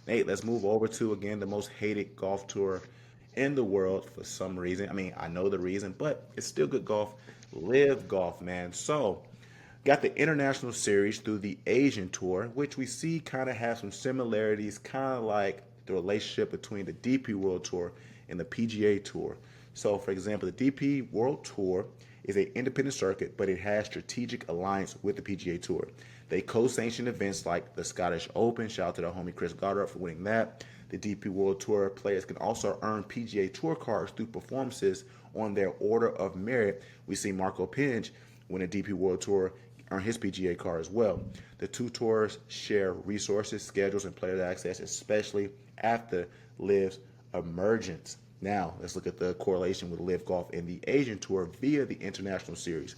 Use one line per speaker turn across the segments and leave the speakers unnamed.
Nate, let's move over to again the most hated golf tour in the world for some reason. I mean, I know the reason, but it's still good golf. Live golf, man. So, got the international series through the Asian tour, which we see kind of have some similarities, kind of like the relationship between the DP World Tour and the PGA Tour. So, for example, the DP World Tour is an independent circuit, but it has strategic alliance with the PGA Tour. They co-sanction events like the Scottish Open. Shout out to the homie Chris Goddard for winning that. The DP World Tour players can also earn PGA Tour cards through performances on their order of merit. We see Marco Pinch win a DP World Tour, earn his PGA card as well. The two tours share resources, schedules, and player access, especially after LIV's emergence. Now, let's look at the correlation with LIV Golf and the Asian Tour via the International Series.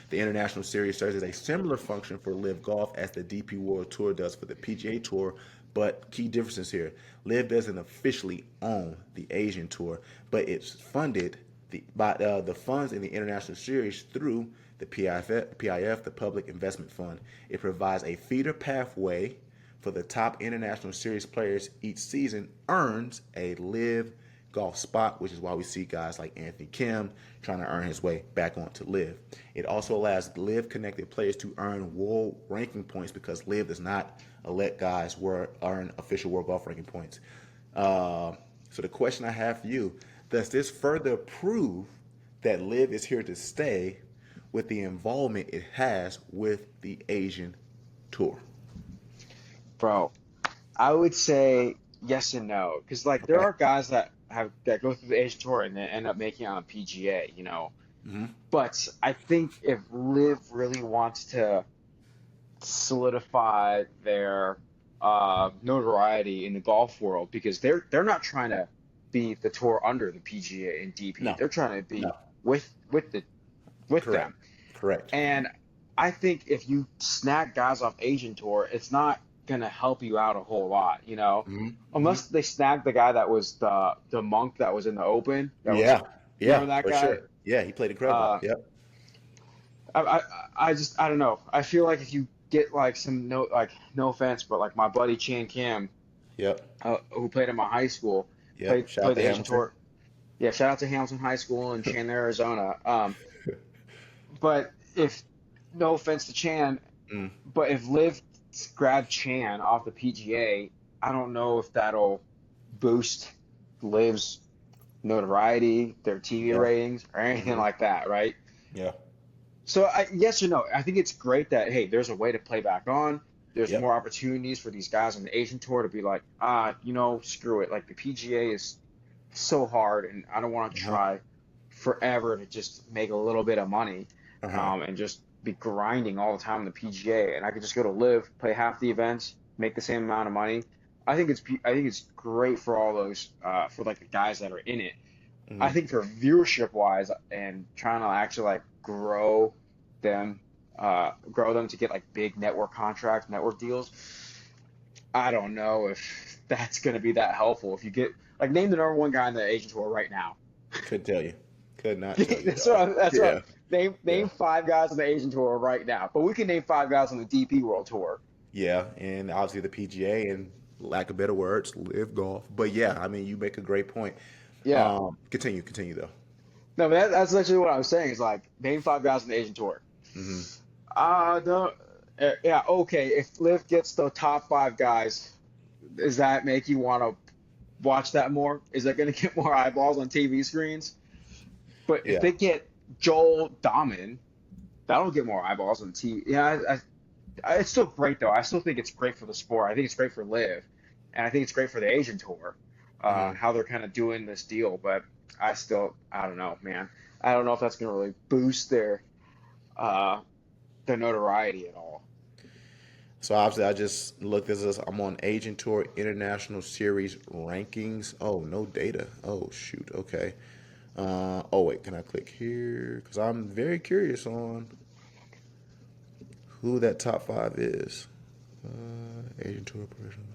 The International Series serves as a similar function for LIV Golf as the DP World Tour does for the PGA Tour, but key differences here. LIV doesn't officially own the Asian Tour, but it's funded by the funds in the International Series through the PIF, the Public Investment Fund. It provides a feeder pathway for the top International Series players each season earns a LIV golf spot, which is why we see guys like Anthony Kim trying to earn his way back onto LIV. It also allows LIV connected players to earn world ranking points because LIV does not let guys earn official world golf ranking points. So the question I have for you, does this further prove that LIV is here to stay with the involvement it has with the Asian tour?
Bro, I would say yes and no, because like there
Okay.
are guys that go through the Asian tour and then end up making it on PGA, you know.
Mm-hmm.
But I think if Liv really wants to solidify their notoriety in the golf world, because they're not trying to be the tour under the PGA and DP.
No,
They're trying to be
no.
with
Correct.
them.
Correct.
And I think if you snag guys off Asian tour, it's not gonna help you out a whole lot, you know,
Mm-hmm. Mm-hmm.
unless they snag the guy that was the monk that was in the Open. That was,
Yeah.
you
Yeah,
remember that
for
guy?
sure. Yeah, he played incredible.
Uh,
Yep.
I, I I don't know. I feel like if you get like some no offense, but like my buddy Chan Kim,
Yep.
who played in my high school,
Yep. Shout out
played
to
the Asian
Hamilton.
tour. Yeah, shout out to Hamilton High School in Chandler, Arizona. But if no offense to Chan,
Mm.
but if Liv grabbed Chan off the PGA, I don't know if that'll boost Liv's notoriety, their TV
Yeah.
ratings, or anything
Mm-hmm.
like that, right?
Yeah.
So yes or no, I think it's great that hey, there's a way to play back on. There's
Yep.
more opportunities for these guys on the Asian tour to be like, you know, screw it. Like the PGA is so hard, and I don't want to
Uh-huh.
try forever to just make a little bit of money,
Uh-huh.
and just be grinding all the time on the PGA. And I could just go to Live, play half the events, make the same amount of money. I think it's great for all those for like the guys that are in it. I
Mm-hmm.
think for viewership wise and trying to actually like them, grow them to get like big network contracts, network deals. I don't know if that's going to be that helpful. If you get like name the number one guy in the Asian tour right now.
Could tell you. Could not tell you,
That's
dog.
what.
Yeah.
Name
Yeah.
five guys on the Asian tour right now. But we can name five guys on the DP World Tour.
Yeah. And obviously the PGA and lack of better words, live golf. But yeah, I mean you make a great point.
Yeah.
Continue though.
No, but that's actually what I was saying. Is like name five guys on the Asian tour.
Mm-hmm.
No. Yeah. Okay. If Liv gets the top five guys, does that make you want to watch that more? Is that going to get more eyeballs on TV screens? But if
Yeah.
they get Joel Dahmen, that'll get more eyeballs on TV. Yeah, it's still great though. I still think it's great for the sport. I think it's great for Live, and I think it's great for the Asian tour,
Mm-hmm.
how they're kind of doing this deal. But I don't know, man. I don't know if that's going to really boost uh, their notoriety at all.
So obviously, I just looked at this. I'm on Agent Tour International Series rankings. Oh, no data. Oh shoot. Okay. Oh wait, can I click here? Because I'm very curious on who that top five is. Agent Tour Professional.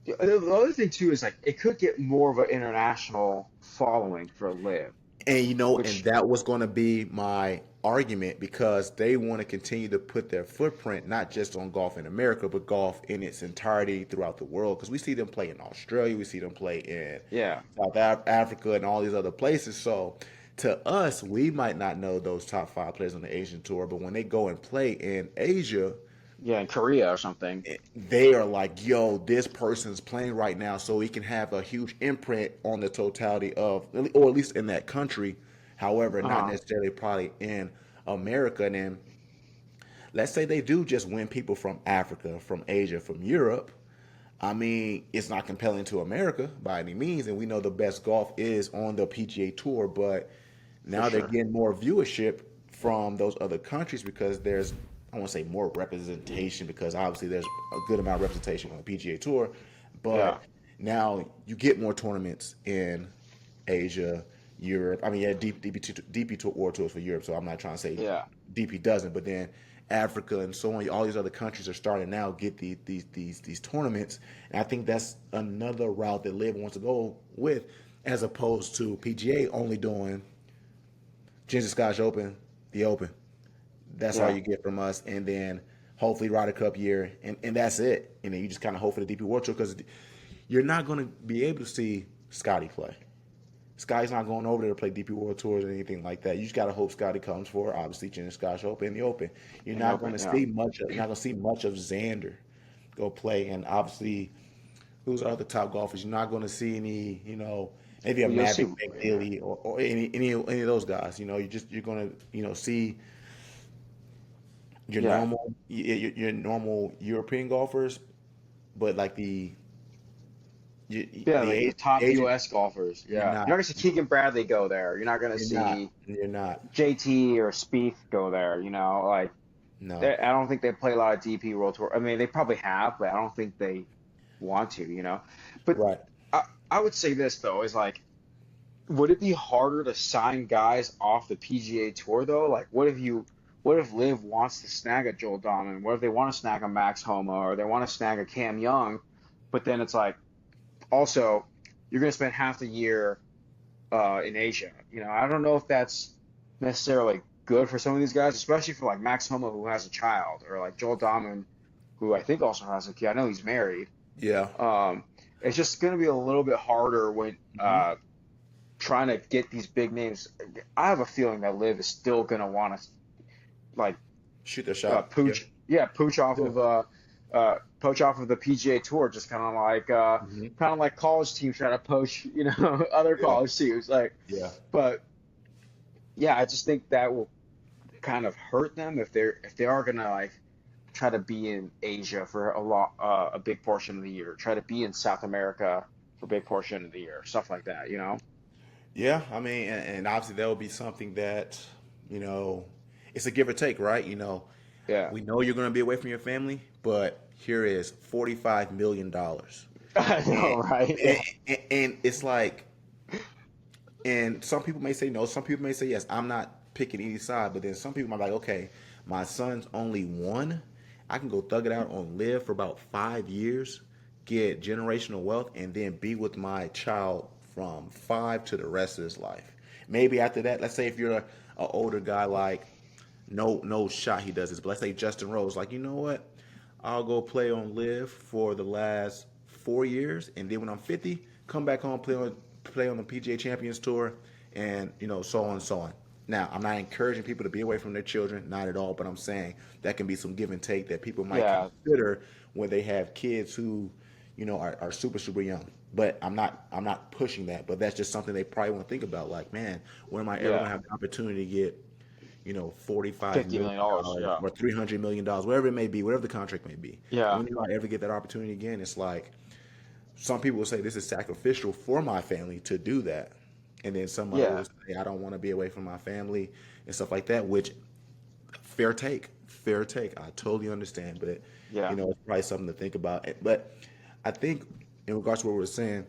The other thing too is like it could get more of an international following for Live.
And and
which
that was going to be my argument because they want to continue to put their footprint not just on golf in America, but golf in its entirety throughout the world. Because we see them play in Australia, we see them play in
yeah,
Africa, and all these other places. So to us, we might not know those top five players on the Asian tour, but when they go and play in Asia,
yeah, in Korea or something.
they are like, yo, this person's playing right now, so he can have a huge imprint on the totality of, or at least in that country. However, not
Uh-huh.
necessarily probably in America. And then let's say they do just win people from Africa, from Asia, from Europe. I mean, it's not compelling to America by any means, and we know the best golf is on the PGA Tour, but
For
now they're
sure.
getting more viewership from those other countries because there's, I want to say more representation because obviously there's a good amount of representation on the PGA Tour,
Yeah.
but now you get more tournaments in Asia, Europe. I mean, yeah, DP Tour tours for Europe, so I'm not trying to say
Yeah.
DP doesn't, but then Africa and so on, all these other countries are starting now get these tournaments, and I think that's another route that Liv wants to go with, as opposed to PGA only doing Ginger Scotch Open, the Open. That's all
Yeah.
you get from us, and then hopefully Ryder Cup year, and that's it. And then you just kind of hope for the DP World Tour because you're not going to be able to see Scotty play. Scotty's not going over there to play DP World Tours or anything like that. You just gotta hope Scotty comes for obviously Ginger Scotch Open, the Open. You're
And
not
open.
going to
Yeah.
see much. You're not going to see much of Xander go play, and obviously, who's other top golfers? You're not going to see any. Maybe a
Well, you'll see.
Mavic McNeely or any of those guys. You're going to see your
Yeah.
your normal European golfers, but like
Yeah,
the
like the
age,
top
Asian,
U.S. golfers.
you're
Yeah.
not.
You're not gonna see Keegan Bradley go there. You're not gonna
You're not.
see
You're not.
JT or Spieth go there. Like
No.
I don't think they play a lot of DP World Tour. I mean, they probably have, but I don't think they want to. But
Right.
I I would say this though is like, would it be harder to sign guys off the PGA Tour though? Like, what if Liv wants to snag a Joel Dahmen? What if they want to snag a Max Homa or they want to snag a Cam Young? But then it's like, also, you're going to spend half the year in Asia. I don't know if that's necessarily good for some of these guys, especially for like Max Homa, who has a child, or like Joel Dahmen, who I think also has a kid. I know he's married.
Yeah.
Um, it's just going to be a little bit harder when
Hmm.
trying to get these big names. I have a feeling that Liv is still going to want to like
Shoot their shot. Yeah.
pooch, yeah,
Yeah.
poach off of the PGA Tour, just
Hmm.
kind of like college teams trying to poach, other
Yeah.
college teams. Like,
Yeah.
but yeah, I just think that will kind of hurt them if they are gonna like try to be in Asia for a big portion of the year, try to be in South America for a big portion of the year, stuff like that.
Yeah. I mean, and obviously that would be something that, you know, it's a give or take, right?
Yeah,
We know you're going to be away from your family, but here is $45 million.
I know,
And,
right?
and,
Yeah,
and it's like, and some people may say no, some people may say yes. I'm not picking any side, but then some people might be like, okay, my son's only one. I can go thug it out on Live for about 5 years, get generational wealth, and then be with my child from five to the rest of his life. Maybe after that, let's say if you're a older guy, like no shot he does this, but let's say Justin Rose, like, you know what? I'll go play on Live for the last 4 years, and then when I'm 50, come back home, play on the PGA Champions Tour, and so on and so on. Now, I'm not encouraging people to be away from their children, not at all, but I'm saying that can be some give and take that people might
yeah,
consider when they have kids who, are super super young. But I'm not pushing that, but that's just something they probably want to think about. Like, man, when am I ever gonna
yeah.
have the opportunity to get 45 million
$50 million.
dollars
Yeah,
or $300 million, whatever it may be, whatever the contract may be.
yeah,
When do I ever get that opportunity again? It's like some people will say this is sacrificial for my family to do that, and then some
yeah,
others say I don't want to be away from my family and stuff like that. Which fair take, fair take. I totally understand, but
yeah,
it's probably something to think about. But I think in regards to what we were saying,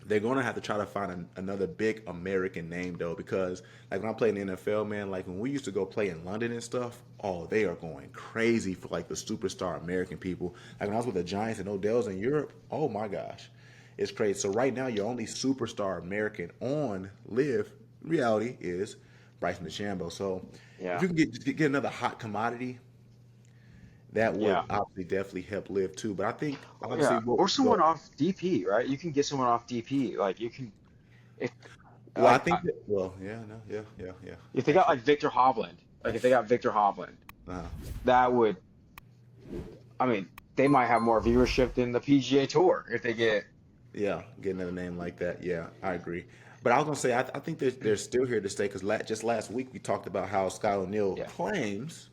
they're gonna have to try to find another big American name though, because like when I played in the NFL, man, like when we used to go play in London and stuff, oh, they are going crazy for like the superstar American people. Like when I was with the Giants and Odell's in Europe, oh my gosh, it's crazy. So right now, your only superstar American on Live reality is Bryson DeChambeau. So if
Yeah.
you can get another hot commodity, that would
Yeah.
obviously definitely help Live too. But I think
Oh,
obviously
yeah.
what
Or
go.
someone off DP, right? You can get someone off DP. Like you can if
Well, I
like
think that. Well, yeah, no, yeah, yeah, yeah.
if they got
Actually,
like Victor Hovland, like if they got Victor Hovland,
uh,
that would, I mean, they might have more viewership than the PGA Tour if they get.
yeah, get another name like that. Yeah, I agree. But I was gonna say I think they're still here to stay because just last week we talked about how Scott O'Neil
Yeah.
claims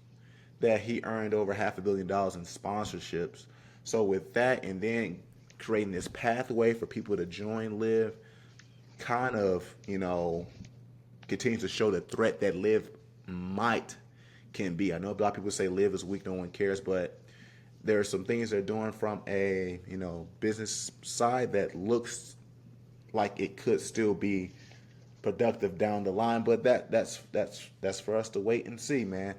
that he earned over $500 million in sponsorships. So with that, and then creating this pathway for people to join Live, kind of continues to show the threat that Live might can be. I know a lot of people say Live is weak, no one cares, but there are some things they're doing from a business side that looks like it could still be productive down the line. But that's for us to wait and see, man.